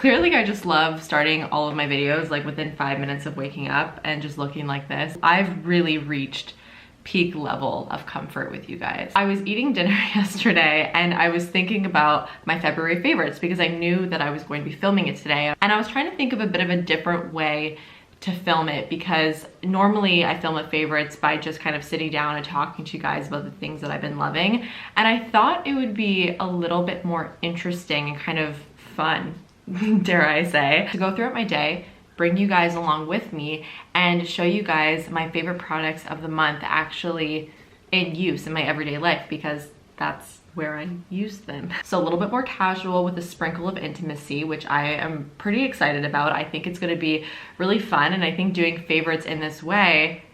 Clearly, I just love starting all of my videos like within 5 minutes of waking up and just looking like this. I've really reached peak level of comfort with you guys. I was eating dinner yesterday and I was thinking about my February favorites because I knew that I was going to be filming it today. And I was trying to think of a bit of a different way to film it because normally I film a favorites by just kind of sitting down and talking to you guys about the things that I've been loving. And I thought it would be a little bit more interesting and kind of fun, dare I say, to go throughout my day, bring you guys along with me and show you guys my favorite products of the month actually in use in my everyday life because that's where I use them. So a little bit more casual with a sprinkle of intimacy, which I am pretty excited about. I think it's gonna be really fun, and I think doing favorites in this way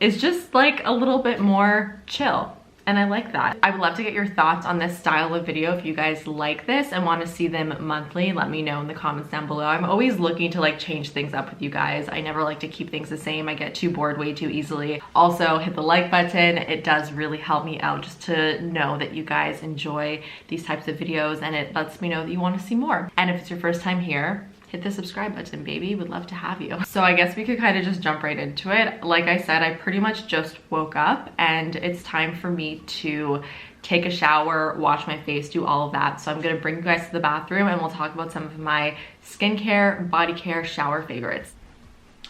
is just like a little bit more chill. And I like that. I would love to get your thoughts on this style of video. If you guys like this and want to see them monthly, let me know in the comments down below. I'm always looking to like change things up with you guys. I never like to keep things the same. I get too bored way too easily. Also, hit the like button. It does really help me out just to know that you guys enjoy these types of videos, and it lets me know that you want to see more. And if it's your first time here, hit the subscribe button, baby. Would love to have you. So I guess we could kind of just jump right into it. Like I said, I pretty much just woke up and it's time for me to take a shower, wash my face, do all of that. So I'm gonna bring you guys to the bathroom and we'll talk about some of my skincare, body care, shower favorites.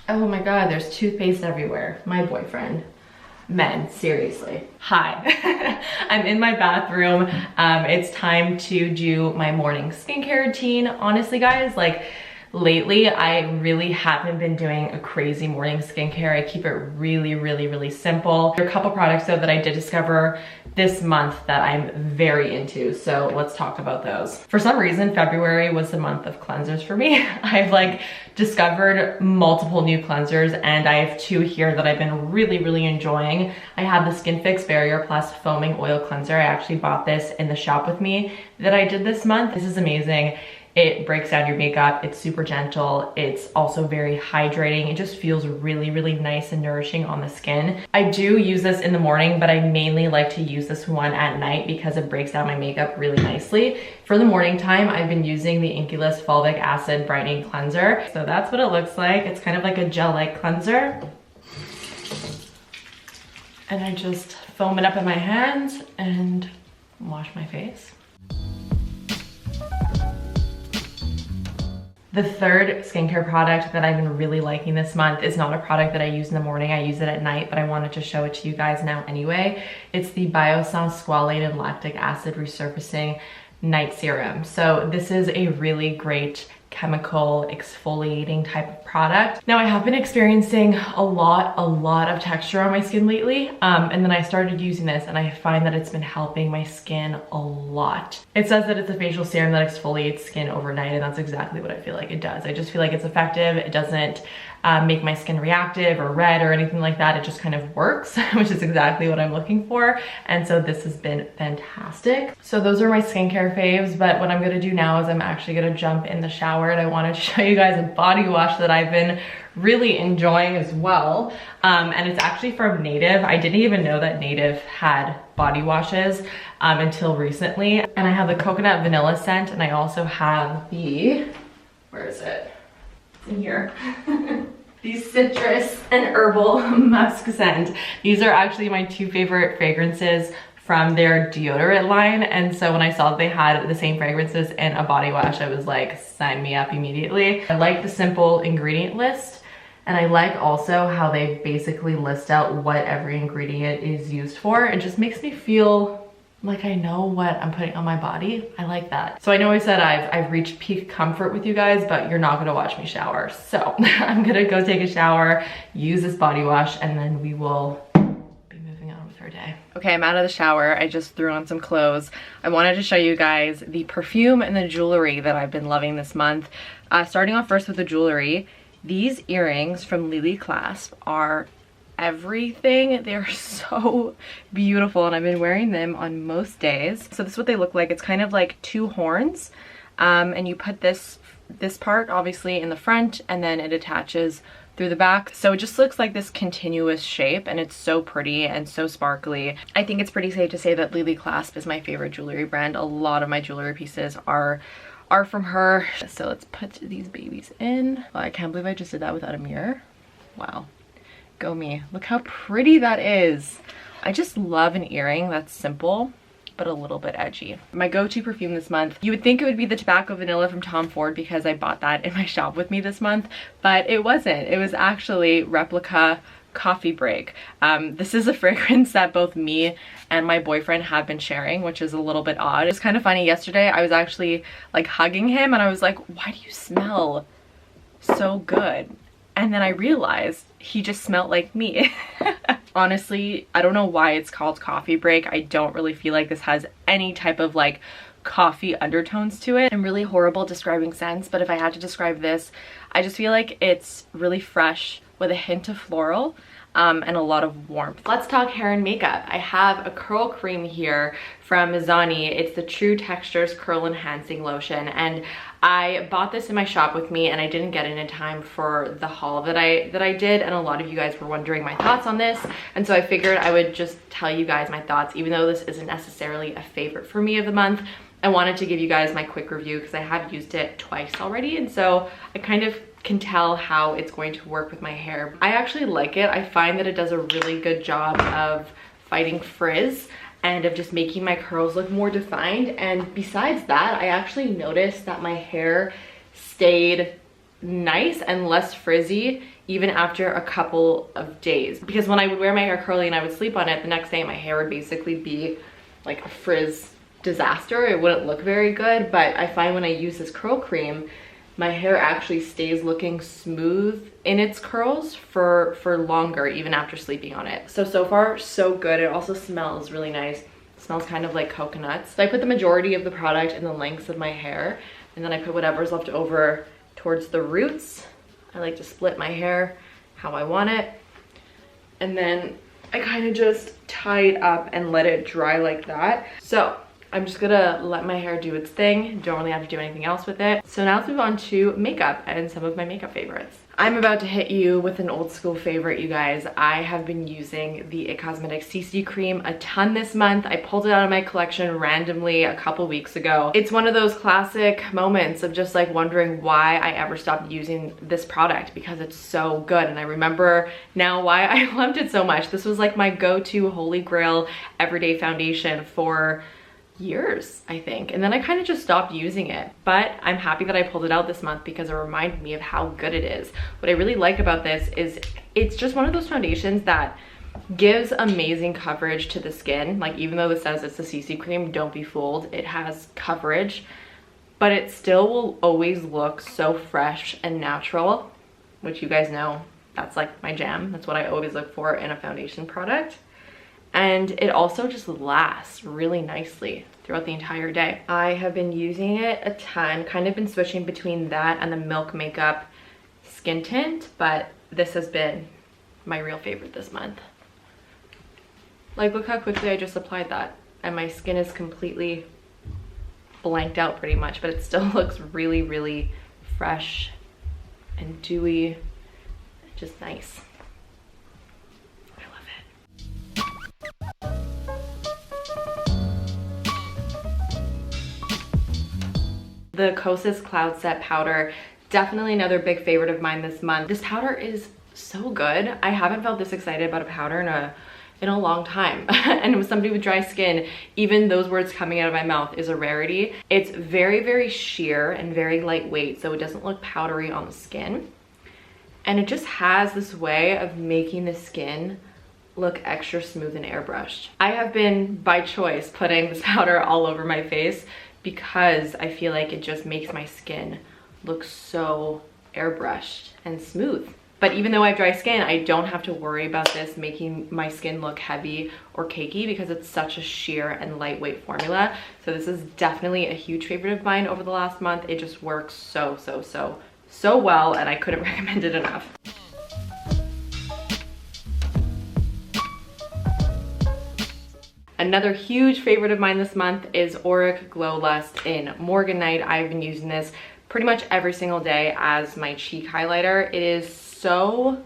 Oh my God, there's toothpaste everywhere. My boyfriend. Men, seriously. Hi, I'm in my bathroom. It's time to do my morning skincare routine. Honestly, guys, like lately, I really haven't been doing a crazy morning skincare. I keep it really simple. There are a couple products though that I did discover this month that I'm very into. So let's talk about those. For some reason, February was the month of cleansers for me. I've like discovered multiple new cleansers and I have two here that I've been really enjoying. I have the Skin Fix Barrier Plus Foaming Oil Cleanser. I actually bought this in the shop with me that I did this month. This is amazing. It breaks down your makeup. It's super gentle. It's also very hydrating. It just feels really nice and nourishing on the skin. I do use this in the morning, but I mainly like to use this one at night because it breaks down my makeup really nicely. For the morning time, I've been using the Inculus Fulvic Acid Brightening Cleanser. So that's what it looks like. It's kind of like a gel-like cleanser. And I just foam it up in my hands and wash my face. The third skincare product that I've been really liking this month is not a product that I use in the morning. I use it at night, but I wanted to show it to you guys now anyway. It's the Biossance Squalane and Lactic Acid Resurfacing Night Serum. So this is a really great chemical exfoliating type of product. Now I have been experiencing a lot of texture on my skin lately, and then I started using this and I find that it's been helping my skin a lot. It says that it's a facial serum that exfoliates skin overnight, and that's exactly what I feel like it does. I just feel like it's effective. It doesn't make my skin reactive or red or anything like that. It just kind of works, which is exactly what I'm looking for. And so this has been fantastic. So those are my skincare faves, but what I'm gonna do now is I'm actually gonna jump in the shower, and I wanted to show you guys a body wash that I've been really enjoying as well. And it's actually from Native. I didn't even know that Native had body washes until recently. And I have the coconut vanilla scent, and I also have the, where is it? It's in here. The citrus and herbal musk scent. These are actually my two favorite fragrances from their deodorant line. And so when I saw that they had the same fragrances in a body wash, I was like, sign me up immediately. I like the simple ingredient list. And I like also how they basically list out what every ingredient is used for. It just makes me feel like I know what I'm putting on my body. I like that. So I know I said I've reached peak comfort with you guys, but you're not gonna watch me shower. So I'm gonna go take a shower, use this body wash, and then we will be moving on with our day. Okay, I'm out of the shower. I just threw on some clothes. I wanted to show you guys the perfume and the jewelry that I've been loving this month. Starting off first with the jewelry. These earrings from Lily Clasp are everything. They're so beautiful, and I've been wearing them on most days. So this is what they look like. It's kind of like two horns, and you put this part obviously in the front, and then it attaches through the back. So it just looks like this continuous shape, and it's so pretty and so sparkly. I think it's pretty safe to say that Lily Clasp is my favorite jewelry brand. A lot of my jewelry pieces are are from her. So let's put these babies in. Oh, I can't believe I just did that without a mirror. Wow, go me. Look how pretty that is. I just love an earring that's simple but a little bit edgy. My go-to perfume this month, you would think it would be the Tobacco Vanilla from Tom Ford because I bought that in my shop with me this month, but it wasn't. It was actually Replica Coffee Break. This is a fragrance that both me and my boyfriend have been sharing, which is a little bit odd. It's kind of funny. Yesterday I was actually like hugging him and I was like, why do you smell so good? And then I realized he just smelled like me. Honestly, I don't know why it's called Coffee Break. I don't really feel like this has any type of like coffee undertones to it. I'm really horrible describing scents, but if I had to describe this, I just feel like it's really fresh with a hint of floral and a lot of warmth. Let's talk hair and makeup. I have a curl cream here from Mizani. It's the True Textures Curl Enhancing Lotion, and I bought this in my shop with me and I didn't get it in time for the haul that I did, and a lot of you guys were wondering my thoughts on this, and so I figured I would just tell you guys my thoughts. Even though this isn't necessarily a favorite for me of the month, I wanted to give you guys my quick review because I have used it twice already, and so I kind of can tell how it's going to work with my hair. I actually like it. I find that it does a really good job of fighting frizz and of just making my curls look more defined. And besides that, I actually noticed that my hair stayed nice and less frizzy even after a couple of days. Because when I would wear my hair curly and I would sleep on it, the next day my hair would basically be like a frizz disaster. It wouldn't look very good, but I find when I use this curl cream, my hair actually stays looking smooth in its curls for longer, even after sleeping on it. So far, so good. It also smells really nice. It smells kind of like coconuts. So I put the majority of the product in the lengths of my hair, and then I put whatever's left over towards the roots. I like to split my hair how I want it. And then I kind of just tie it up and let it dry like that. So I'm just gonna let my hair do its thing. Don't really have to do anything else with it. So now let's move on to makeup and some of my makeup favorites. I'm about to hit you with an old school favorite, you guys. I have been using the IT Cosmetics CC cream a ton this month. I pulled it out of my collection randomly a couple weeks ago. It's one of those classic moments of just like wondering why I ever stopped using this product because it's so good. And I remember now why I loved it so much. This was like my go-to holy grail everyday foundation for years, I think, and then I kind of just stopped using it, but I'm happy that I pulled it out this month because it reminded me of how good it is. What I really like about this is it's just one of those foundations that gives amazing coverage to the skin. Like, even though it says it's a CC cream, don't be fooled, it has coverage, but it still will always look so fresh and natural, which you guys know that's like my jam. That's what I always look for in a foundation product. And it also just lasts really nicely throughout the entire day. I have been using it a ton, kind of been switching between that and the Milk Makeup Skin Tint, but this has been my real favorite this month. Like, look how quickly I just applied that, and my skin is completely blanked out pretty much, but it still looks really, really fresh and dewy, just nice. The Kosas Cloud Set powder, definitely another big favorite of mine this month. This powder is so good. I haven't felt this excited about a powder in a long time. And with somebody with dry skin, even those words coming out of my mouth is a rarity. It's very, very sheer and very lightweight, so it doesn't look powdery on the skin. And it just has this way of making the skin look extra smooth and airbrushed. I have been, by choice, putting this powder all over my face because I feel like it just makes my skin look so airbrushed and smooth. But even though I have dry skin, I don't have to worry about this making my skin look heavy or cakey because it's such a sheer and lightweight formula. So this is definitely a huge favorite of mine over the last month. It just works so well, and I couldn't recommend it enough. Another huge favorite of mine this month is Auric Glow Lust in Morganite. I've been using this pretty much every single day as my cheek highlighter. It is so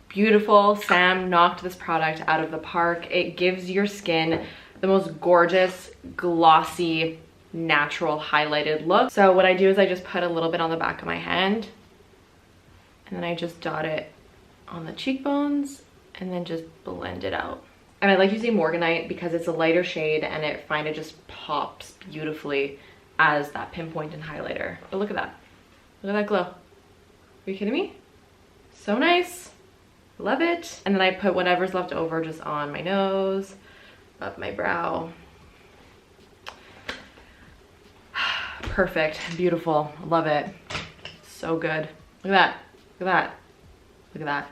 beautiful. Sam knocked this product out of the park. It gives your skin the most gorgeous, glossy, natural highlighted look. So what I do is I just put a little bit on the back of my hand, and then I just dot it on the cheekbones and then just blend it out. And I like using Morganite because it's a lighter shade and it just pops beautifully as that pinpoint and highlighter. But look at that. Look at that glow. Are you kidding me? So nice. Love it. And then I put whatever's left over just on my nose, up my brow. Perfect. Beautiful. Love it. So good. Look at that. Look at that. Look at that.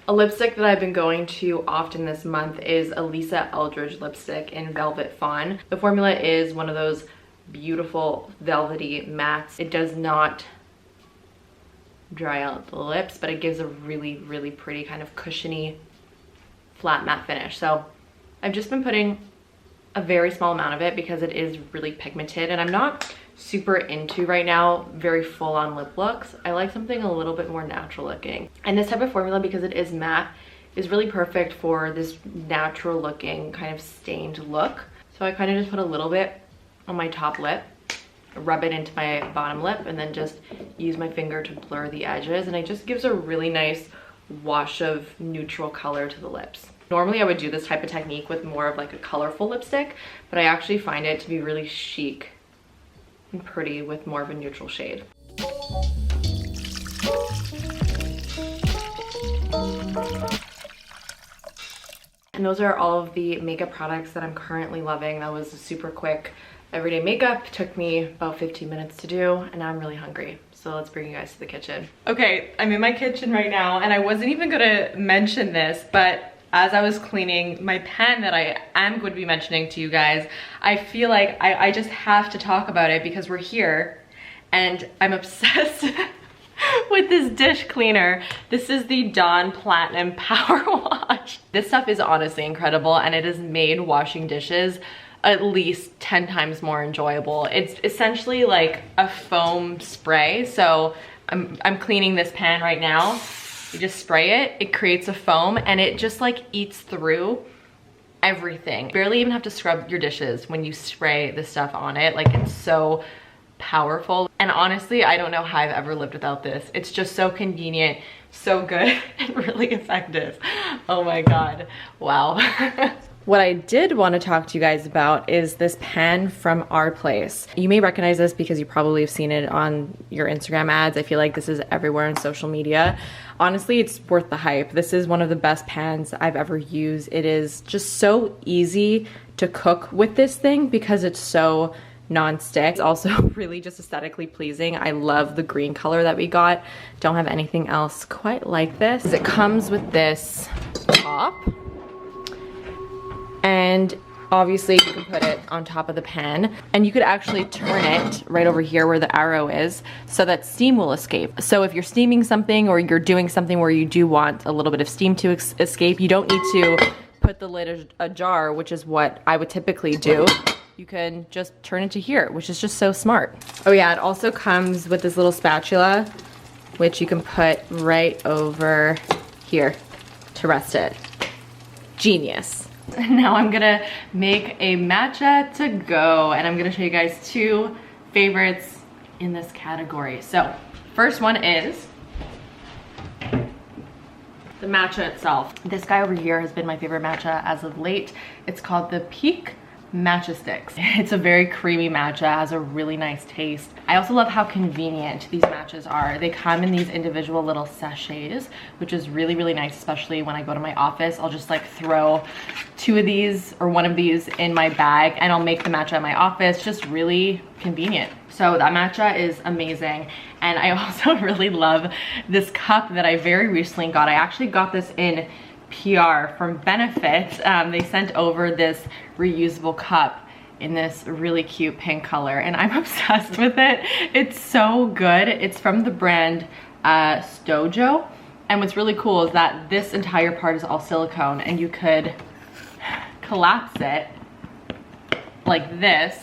A lipstick that I've been going to often this month is a Lisa Eldridge lipstick in Velvet Fawn. The formula is one of those beautiful velvety mattes. It does not dry out the lips, but it gives a really, really pretty kind of cushiony flat matte finish. So I've just been putting a very small amount of it because it is really pigmented, and I'm not super into right now very full-on lip looks. I like something a little bit more natural looking, and this type of formula, because it is matte, is really perfect for this natural looking kind of stained look. So I kind of just put a little bit on my top lip, rub it into my bottom lip, and then just use my finger to blur the edges, and it just gives a really nice wash of neutral color to the lips. Normally I would do this type of technique with more of like a colorful lipstick, but I actually find it to be really chic and pretty with more of a neutral shade. And those are all of the makeup products that I'm currently loving. That was a super quick everyday makeup. Took me about 15 minutes to do, and now I'm really hungry. So let's bring you guys to the kitchen. Okay, I'm in my kitchen right now, and I wasn't even gonna mention this, but as I was cleaning my pan that I am going to be mentioning to you guys, I feel like I just have to talk about it because we're here and I'm obsessed with this dish cleaner. This is the Dawn Platinum Powerwash. This stuff is honestly incredible, and it has made washing dishes at least 10 times more enjoyable. It's essentially like a foam spray. So I'm cleaning this pan right now. You just spray it, it creates a foam, and it just like eats through everything. You barely even have to scrub your dishes when you spray the stuff on it. Like, it's so powerful. And honestly, I don't know how I've ever lived without this. It's just so convenient, so good, and really effective. Oh my God, wow. What I did want to talk to you guys about is this pan from Our Place. You may recognize this because you probably have seen it on your Instagram ads. I feel like this is everywhere on social media. Honestly, it's worth the hype. This is one of the best pans I've ever used. It is just so easy to cook with this thing because it's so non-stick. It's also really just aesthetically pleasing. I love the green color that we got. Don't have anything else quite like this. It comes with this top, and obviously you can put it on top of the pan, and you could actually turn it right over here where the arrow is so that steam will escape. So if you're steaming something or you're doing something where you do want a little bit of steam to escape, you don't need to put the lid ajar, which is what I would typically do. You can just turn it to here, which is just so smart. Oh yeah, it also comes with this little spatula, which you can put right over here to rest it. Genius. Now I'm gonna make a matcha to go, and I'm gonna show you guys two favorites in this category. So first one is the matcha itself. This guy over here has been my favorite matcha as of late. It's called the Peak Matcha Sticks. It's a very creamy matcha, has a really nice taste. I also love how convenient these matchas are. They come in these individual little sachets, which is really, really nice, especially when I go to my office. I'll just like throw two of these or one of these in my bag, and I'll make the matcha at my office. Just really convenient. So that matcha is amazing. And I also really love this cup that I very recently got. I actually got this in PR from Benefit. They sent over this reusable cup in this really cute pink color, and I'm obsessed with it. It's so good. It's from the brand Stojo, and what's really cool is that this entire part is all silicone, and you could collapse it like this,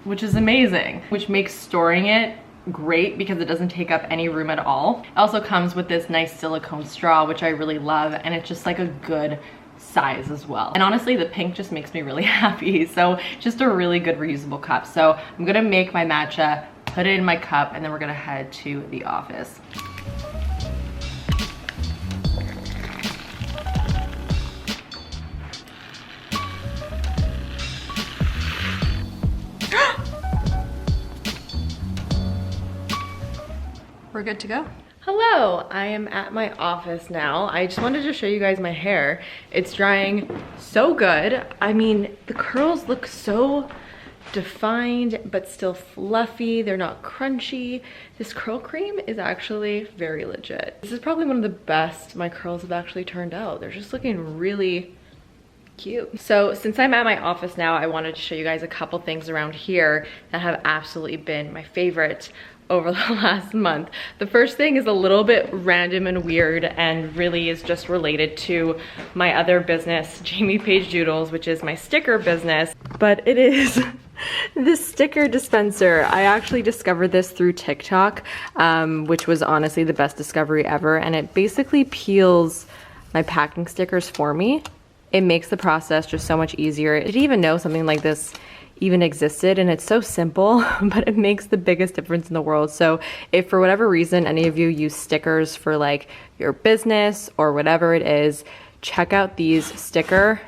which is amazing, which makes storing it great because it doesn't take up any room at all. It also comes with this nice silicone straw, which I really love, and it's just like a good size as well. And honestly, the pink just makes me really happy. So just a really good reusable cup. So I'm gonna make my matcha, put it in my cup, and then we're gonna head to the office. We're good to go. Hello, I am at my office now. I just wanted to show you guys my hair. It's drying so good. I mean, the curls look so defined, but still fluffy. They're not crunchy. This curl cream is actually very legit. This is probably one of the best my curls have actually turned out. They're just looking really cute. So since I'm at my office now, I wanted to show you guys a couple things around here that have absolutely been my favorite over the last month. The first thing is a little bit random and weird and really is just related to my other business, Paige Doodles, which is my sticker business, but it is this sticker dispenser. I actually discovered this through TikTok, which was honestly the best discovery ever, and it basically peels my packing stickers for me. It makes the process just so much easier. I didn't even know something like this even existed, and it's so simple, but it makes the biggest difference in the world. So if for whatever reason any of you use stickers for like your business or whatever it is, check out these sticker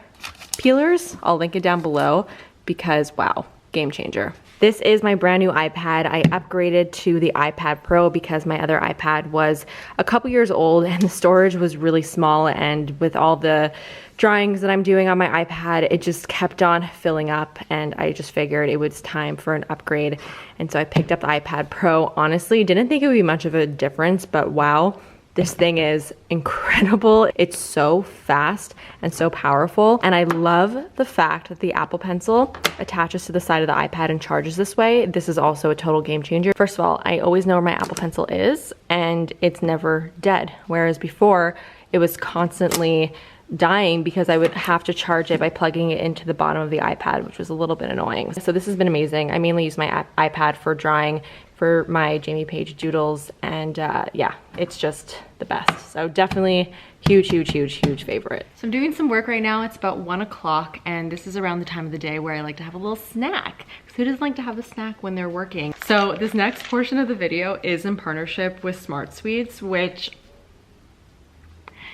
peelers. I'll link it down below because wow, game changer. This is my brand new iPad. I upgraded to the iPad Pro because my other iPad was a couple years old and the storage was really small, and with all the drawings that I'm doing on my iPad, it just kept on filling up, and I just figured it was time for an upgrade. And so I picked up the iPad Pro. Honestly, didn't think it would be much of a difference, but wow, this thing is incredible. It's so fast and so powerful. And I love the fact that the Apple Pencil attaches to the side of the iPad and charges this way. This is also a total game changer. First of all, I always know where my Apple Pencil is and it's never dead. Whereas before, it was constantly dying because I would have to charge it by plugging it into the bottom of the iPad, which was a little bit annoying. So this has been amazing. I mainly use my iPad for drawing for my Paige Doodles, and yeah, it's just the best. So definitely huge favorite. So I'm doing some work right now. It's about 1 o'clock, and this is around the time of the day where I like to have a little snack. Because who doesn't like to have a snack when they're working? So this next portion of the video is in partnership with Smart Sweets, which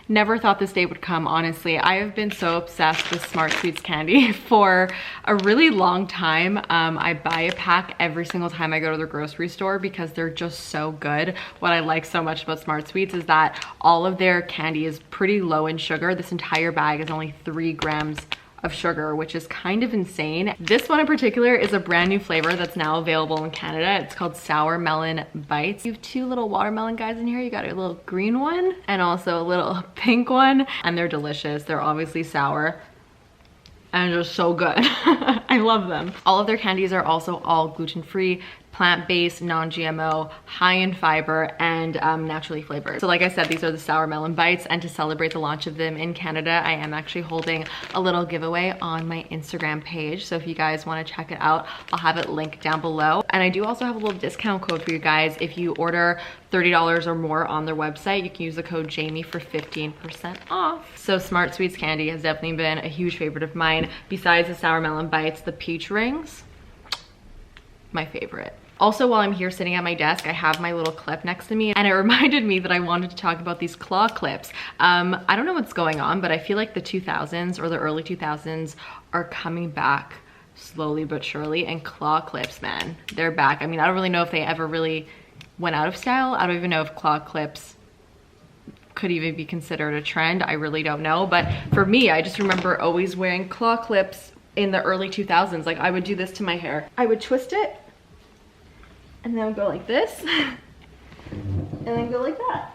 never thought this day would come, honestly. I have been so obsessed with Smart Sweets candy for a really long time. I buy a pack every single time I go to the grocery store because they're just so good. What I like so much about Smart Sweets is that all of their candy is pretty low in sugar. This entire bag is only 3 grams of sugar, which is kind of insane. This one in particular is a brand new flavor that's now available in Canada. It's called Sour Melon Bites. You have 2 little watermelon guys in here. You got a little green one and also a little pink one, and they're delicious. They're obviously sour and just so good. I love them. All of their candies are also all gluten-free, plant-based, non-GMO, high in fiber, and naturally flavored. So like I said, these are the Sour Melon Bites, and to celebrate the launch of them in Canada, I am actually holding a little giveaway on my Instagram page. So if you guys want to check it out, I'll have it linked down below. And I do also have a little discount code for you guys. If you order $30 or more on their website, you can use the code Jamie for 15% off. So Smart Sweets candy has definitely been a huge favorite of mine. Besides the Sour Melon Bites, the peach rings, my favorite. Also, while I'm here sitting at my desk, I have my little clip next to me, and it reminded me that I wanted to talk about these claw clips. I don't know what's going on, but I feel like the 2000s or the early 2000s are coming back slowly but surely, and claw clips, man, they're back. I mean, I don't really know if they ever really went out of style. I don't even know if claw clips could even be considered a trend. I really don't know, but for me, I just remember always wearing claw clips in the early 2000s. Like, I would do this to my hair. I would twist it, and then I would go like this, and then go like that.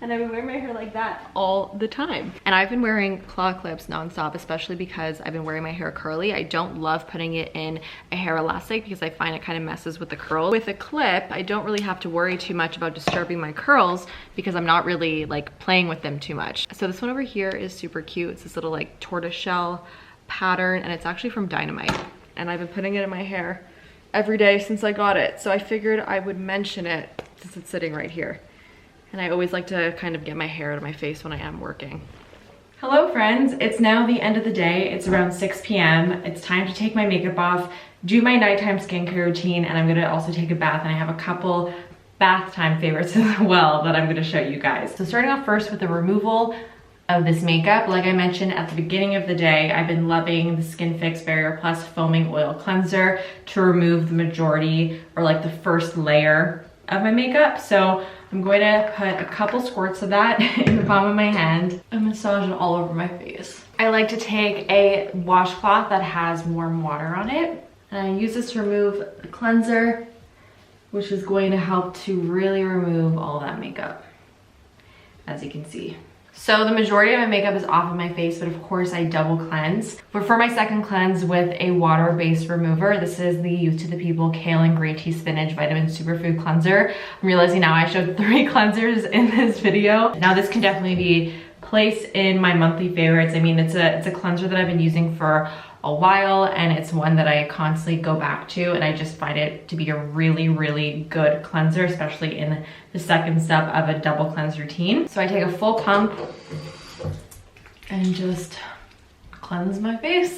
And I would wear my hair like that all the time. And I've been wearing claw clips nonstop, especially because I've been wearing my hair curly. I don't love putting it in a hair elastic because I find it kind of messes with the curls. With a clip, I don't really have to worry too much about disturbing my curls because I'm not really like playing with them too much. So this one over here is super cute. It's this little like tortoiseshell pattern, and it's actually from Dynamite. And I've been putting it in my hair every day since I got it. So I figured I would mention it since it's sitting right here. And I always like to kind of get my hair out of my face when I am working. Hello friends, it's now the end of the day. It's around 6 p.m. It's time to take my makeup off, do my nighttime skincare routine, and I'm gonna also take a bath, and I have a couple bath time favorites as well that I'm gonna show you guys. So starting off first with the removal of this makeup, like I mentioned at the beginning of the day, I've been loving the Skin Fix Barrier Plus Foaming Oil Cleanser to remove the majority, or like the first layer of my makeup. So I'm going to put a couple squirts of that in the palm of my hand and massage it all over my face. I like to take a washcloth that has warm water on it, and I use this to remove the cleanser, which is going to help to really remove all that makeup, as you can see. So the majority of my makeup is off of my face, but of course I double cleanse. But for my second cleanse with a water-based remover, this is the Youth to the People Kale and Green Tea Spinach Vitamin Superfood Cleanser. I'm realizing now I showed 3 cleansers in this video. Now this can definitely be placed in my monthly favorites. I mean, it's a cleanser that I've been using for a while, and it's one that I constantly go back to, and I just find it to be a really, really good cleanser, especially in the second step of a double cleanse routine. So I take a full pump and just cleanse my face.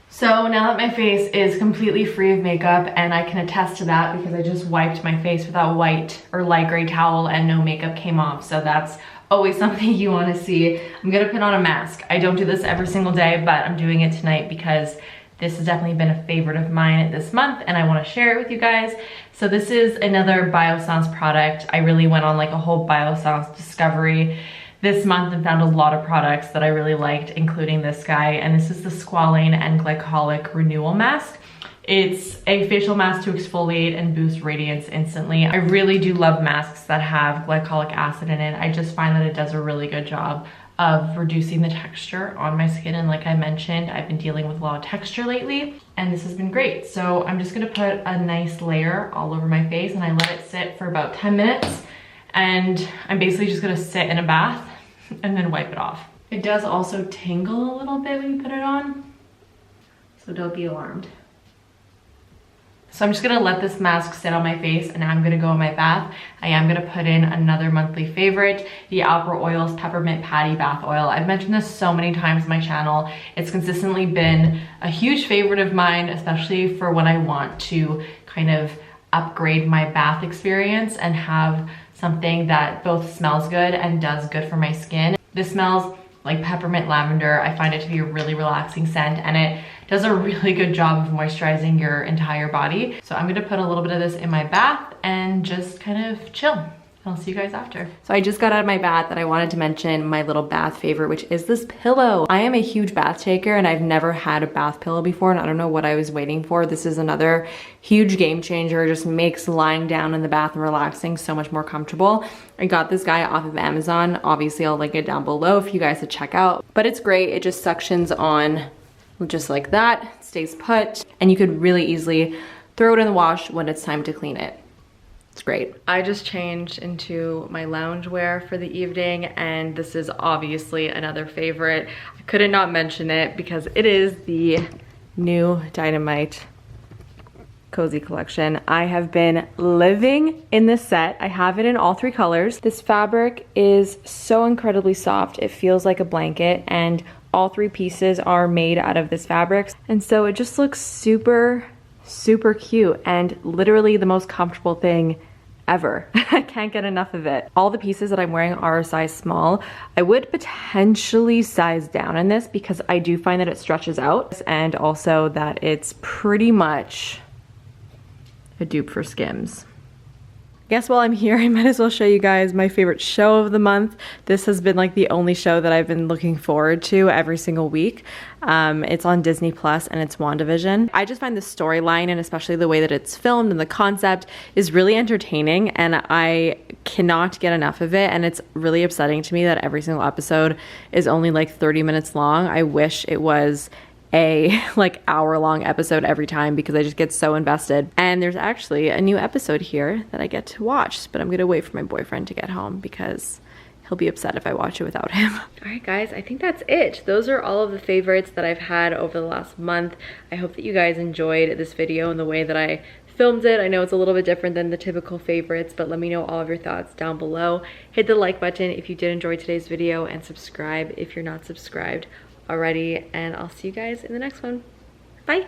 So now that my face is completely free of makeup, and I can attest to that because I just wiped my face with that white or light gray towel and no makeup came off, so that's always something you want to see. I'm gonna put on a mask. I don't do this every single day, but I'm doing it tonight because this has definitely been a favorite of mine this month, and I want to share it with you guys. So this is another Biossance product. I really went on like a whole Biossance discovery this month and found a lot of products that I really liked, including this guy, and this is the Squalane and Glycolic Renewal Mask. It's a facial mask to exfoliate and boost radiance instantly. I really do love masks that have glycolic acid in it. I just find that it does a really good job of reducing the texture on my skin, and like I mentioned, I've been dealing with a lot of texture lately, and this has been great. So I'm just gonna put a nice layer all over my face, and I let it sit for about 10 minutes, and I'm basically just gonna sit in a bath and then wipe it off. It does also tingle a little bit when you put it on, so don't be alarmed. So I'm just gonna let this mask sit on my face, and now I'm gonna go in my bath. I am gonna put in another monthly favorite, the Alpra Oils Peppermint Patty Bath Oil. I've mentioned this so many times on my channel. It's consistently been a huge favorite of mine, especially for when I want to kind of upgrade my bath experience and have something that both smells good and does good for my skin. This smells like peppermint lavender. I find it to be a really relaxing scent, and it does a really good job of moisturizing your entire body. So I'm gonna put a little bit of this in my bath and just kind of chill. I'll see you guys after. So I just got out of my bath, and I wanted to mention my little bath favorite, which is this pillow. I am a huge bath taker, and I've never had a bath pillow before, and I don't know what I was waiting for. This is another huge game changer. It just makes lying down in the bath and relaxing so much more comfortable. I got this guy off of Amazon. Obviously, I'll link it down below if you guys to check out. But it's great. It just suctions on just like that. It stays put, and you could really easily throw it in the wash when it's time to clean it. It's great. I just changed into my loungewear for the evening, and this is obviously another favorite. I couldn't not mention it because it is the new Dynamite Cozy Collection. I have been living in this set. I have it in all 3 colors. This fabric is so incredibly soft. It feels like a blanket, and all 3 pieces are made out of this fabric. And so it just looks super, super cute, and literally the most comfortable thing ever. I can't get enough of it. All the pieces that I'm wearing are a size small. I would potentially size down in this because I do find that it stretches out, and also that it's pretty much a dupe for Skims. Guess while I'm here, I might as well show you guys my favorite show of the month. This has been like the only show that I've been looking forward to every single week. It's on Disney Plus, and it's WandaVision. I just find the storyline, and especially the way that it's filmed and the concept, is really entertaining, and I cannot get enough of it. And it's really upsetting to me that every single episode is only like 30 minutes long. I wish it was a like hour-long episode every time because I just get so invested. And there's actually a new episode here that I get to watch, but I'm gonna wait for my boyfriend to get home because he'll be upset if I watch it without him. All right, guys, I think that's it. Those are all of the favorites that I've had over the last month. I hope that you guys enjoyed this video and the way that I filmed it. I know it's a little bit different than the typical favorites, but let me know all of your thoughts down below. Hit the like button if you did enjoy today's video, and subscribe if you're not subscribed already, and I'll see you guys in the next one. Bye.